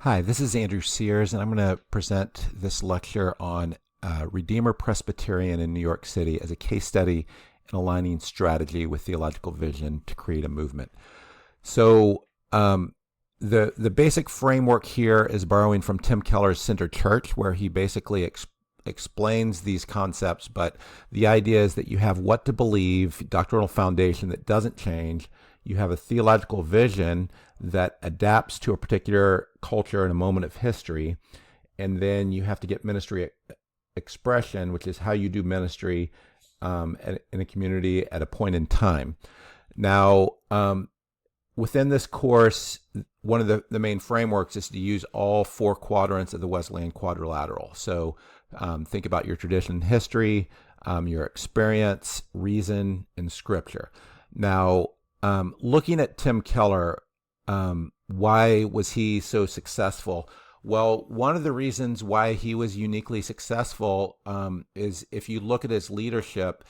Hi, this is Andrew Sears, and I'm going to present this lecture on Redeemer Presbyterian in New York City as a case study in aligning strategy with theological vision to create a movement. So, the basic framework here is borrowing from Tim Keller's Center Church, where he basically explains these concepts. But the idea is that you have what to believe, doctrinal foundation that doesn't change. You have a theological vision that adapts to a particular culture in a moment of history. And then you have to get ministry expression, which is how you do ministry in a community at a point in time. Now, within this course, one of the main frameworks is to use all four quadrants of the Wesleyan quadrilateral. So think about your tradition and history, your experience, reason, and scripture. Now, looking at Tim Keller, why was he so successful? Well, one of the reasons why he was uniquely successful is if you look at his leadership,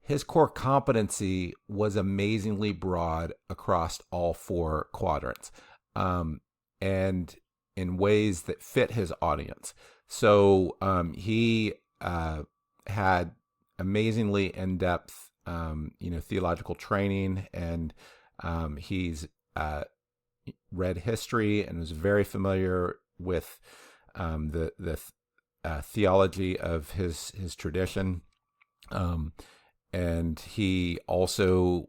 his core competency was amazingly broad across all four quadrants, and in ways that fit his audience. So he had amazingly in-depth, theological training, and he's read history and was very familiar with the theology of his tradition. And he also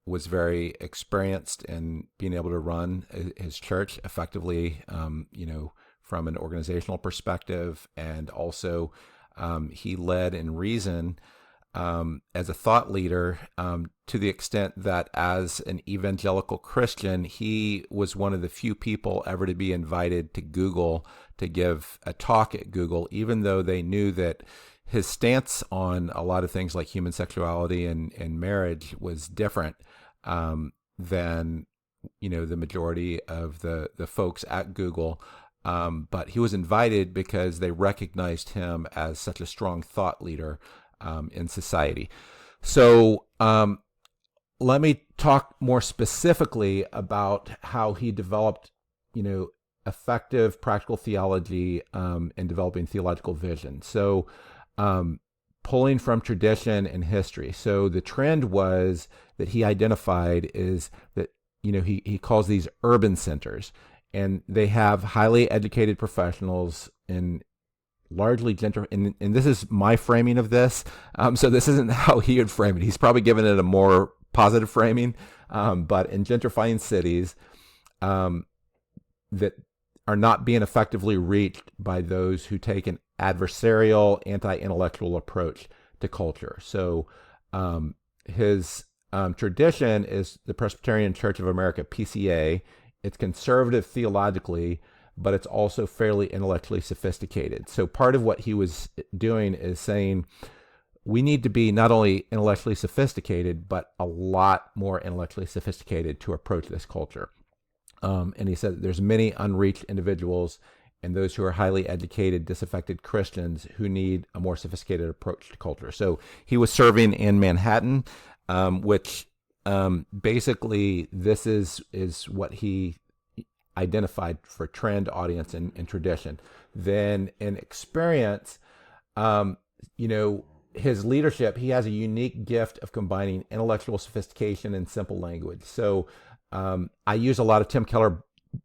was very experienced in being able to run his church effectively, from an organizational perspective. And also he led in reason as a thought leader, to the extent that as an evangelical Christian, he was one of the few people ever to be invited to Google to give a talk at Google, even though they knew that his stance on a lot of things like human sexuality and marriage was different than the majority of the folks at Google. But he was invited because they recognized him as such a strong thought leader in society. So let me talk more specifically about how he developed, effective practical theology in developing theological vision. So pulling from tradition and history. So the trend was that he identified is that, he calls these urban centers, and they have highly educated professionals in largely and this is my framing of this. So this isn't how he would frame it. He's probably given it a more positive framing, but in gentrifying cities that are not being effectively reached by those who take an adversarial, anti-intellectual approach to culture. So his tradition is the Presbyterian Church of America, PCA. It's conservative theologically, but it's also fairly intellectually sophisticated. So part of what he was doing is saying, we need to be not only intellectually sophisticated, but a lot more intellectually sophisticated to approach this culture. And he said there's many unreached individuals and those who are highly educated, disaffected Christians who need a more sophisticated approach to culture. So he was serving in Manhattan, which basically this is what he identified for trend, audience, and tradition. Then in experience, his leadership, he has a unique gift of combining intellectual sophistication and simple language. So I use a lot of Tim Keller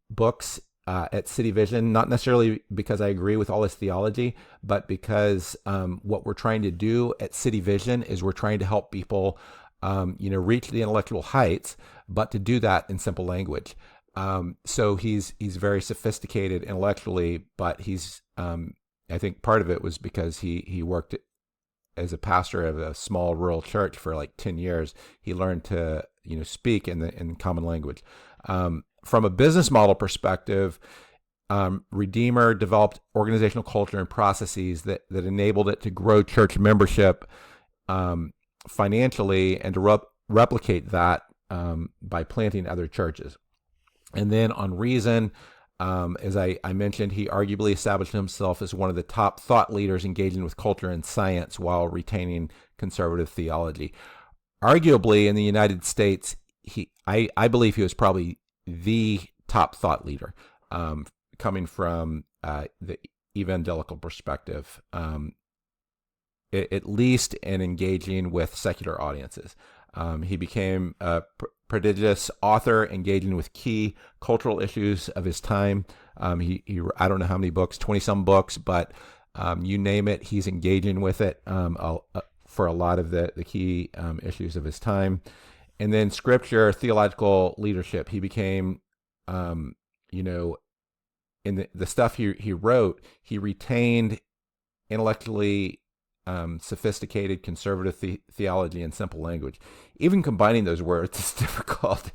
books at City Vision, not necessarily because I agree with all his theology, but because what we're trying to do at City Vision is we're trying to help people, reach the intellectual heights, but to do that in simple language. So he's very sophisticated intellectually, but he's I think part of it was because he worked as a pastor of a small rural church for like 10 years. He learned to speak in common language. From a business model perspective, Redeemer developed organizational culture and processes that enabled it to grow church membership financially and to replicate that by planting other churches. And then on reason, as I mentioned, he arguably established himself as one of the top thought leaders engaging with culture and science while retaining conservative theology. Arguably, in the United States, I believe he was probably the top thought leader coming from the evangelical perspective, at least in engaging with secular audiences. He became a prodigious author, engaging with key cultural issues of his time. He I don't know how many books, 20-some books, but you name it, he's engaging with it for a lot of the key issues of his time. And then scripture, theological leadership. He became, in the stuff he wrote, he retained intellectually sophisticated conservative theology in simple language. Even combining those words is difficult.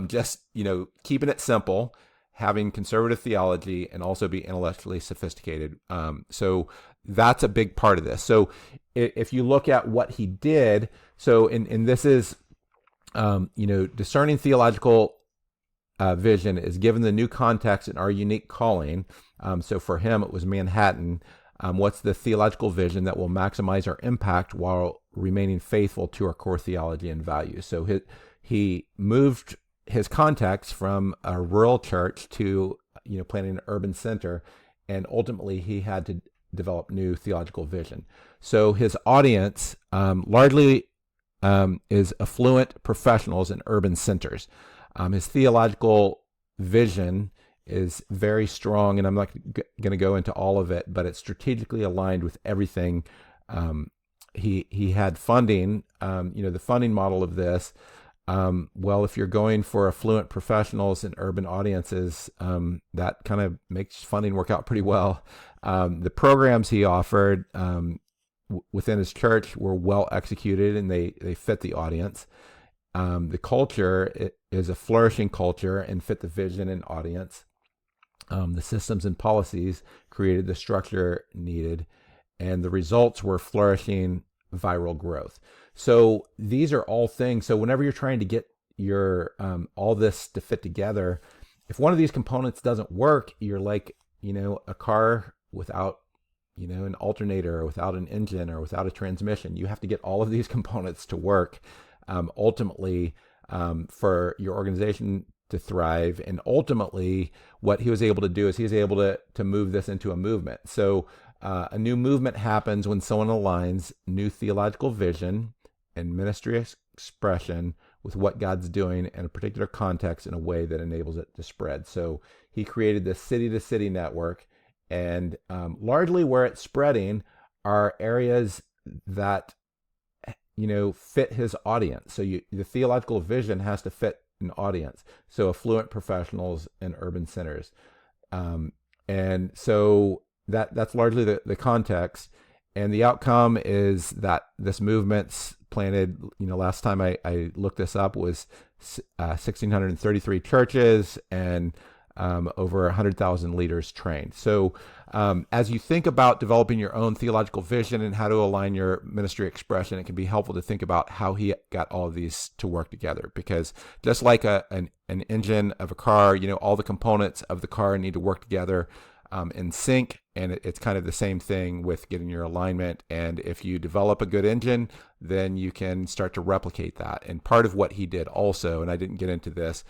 Just keeping it simple, having conservative theology, and also be intellectually sophisticated. So that's a big part of this. So if you look at what he did, and this is discerning theological vision is given the new context in our unique calling. So for him, it was Manhattan. What's the theological vision that will maximize our impact while remaining faithful to our core theology and values? So he moved his context from a rural church to planning an urban center, and ultimately he had to develop new theological vision. So his audience largely is affluent professionals in urban centers. His theological vision is very strong, and I'm not going to go into all of it, but it's strategically aligned with everything. He had funding, the funding model of this. Well, if you're going for affluent professionals and urban audiences, that kind of makes funding work out pretty well. The programs he offered within his church were well executed, and they fit the audience. The culture is a flourishing culture and fit the vision and audience. The systems and policies created the structure needed, and the results were flourishing viral growth. So these are all things. So whenever you're trying to get your all this to fit together, if one of these components doesn't work, you're like a car without an alternator, or without an engine, or without a transmission. You have to get all of these components to work. Ultimately, for your organization to thrive. And ultimately, what he was able to do is he was able to move this into a movement. So a new movement happens when someone aligns new theological vision and ministry expression with what God's doing in a particular context in a way that enables it to spread. So he created this city-to-city network, and largely where it's spreading are areas that fit his audience. So the theological vision has to fit an audience. So affluent professionals and urban centers. And so that's largely the context. And the outcome is that this movement's planted, last time I looked this up, was 1,633 churches and over 100,000 leaders trained. So as you think about developing your own theological vision and how to align your ministry expression, it can be helpful to think about how he got all of these to work together. Because just like an engine of a car, all the components of the car need to work together in sync. And it's kind of the same thing with getting your alignment. And if you develop a good engine, then you can start to replicate that. And part of what he did also, and I didn't get into this,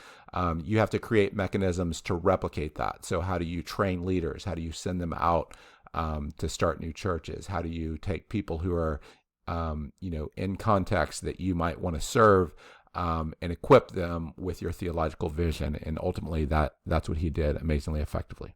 you have to create mechanisms to replicate that. So how do you train leaders? How do you send them out to start new churches? How do you take people who are, in context that you might want to serve and equip them with your theological vision? And ultimately, that's what he did amazingly effectively.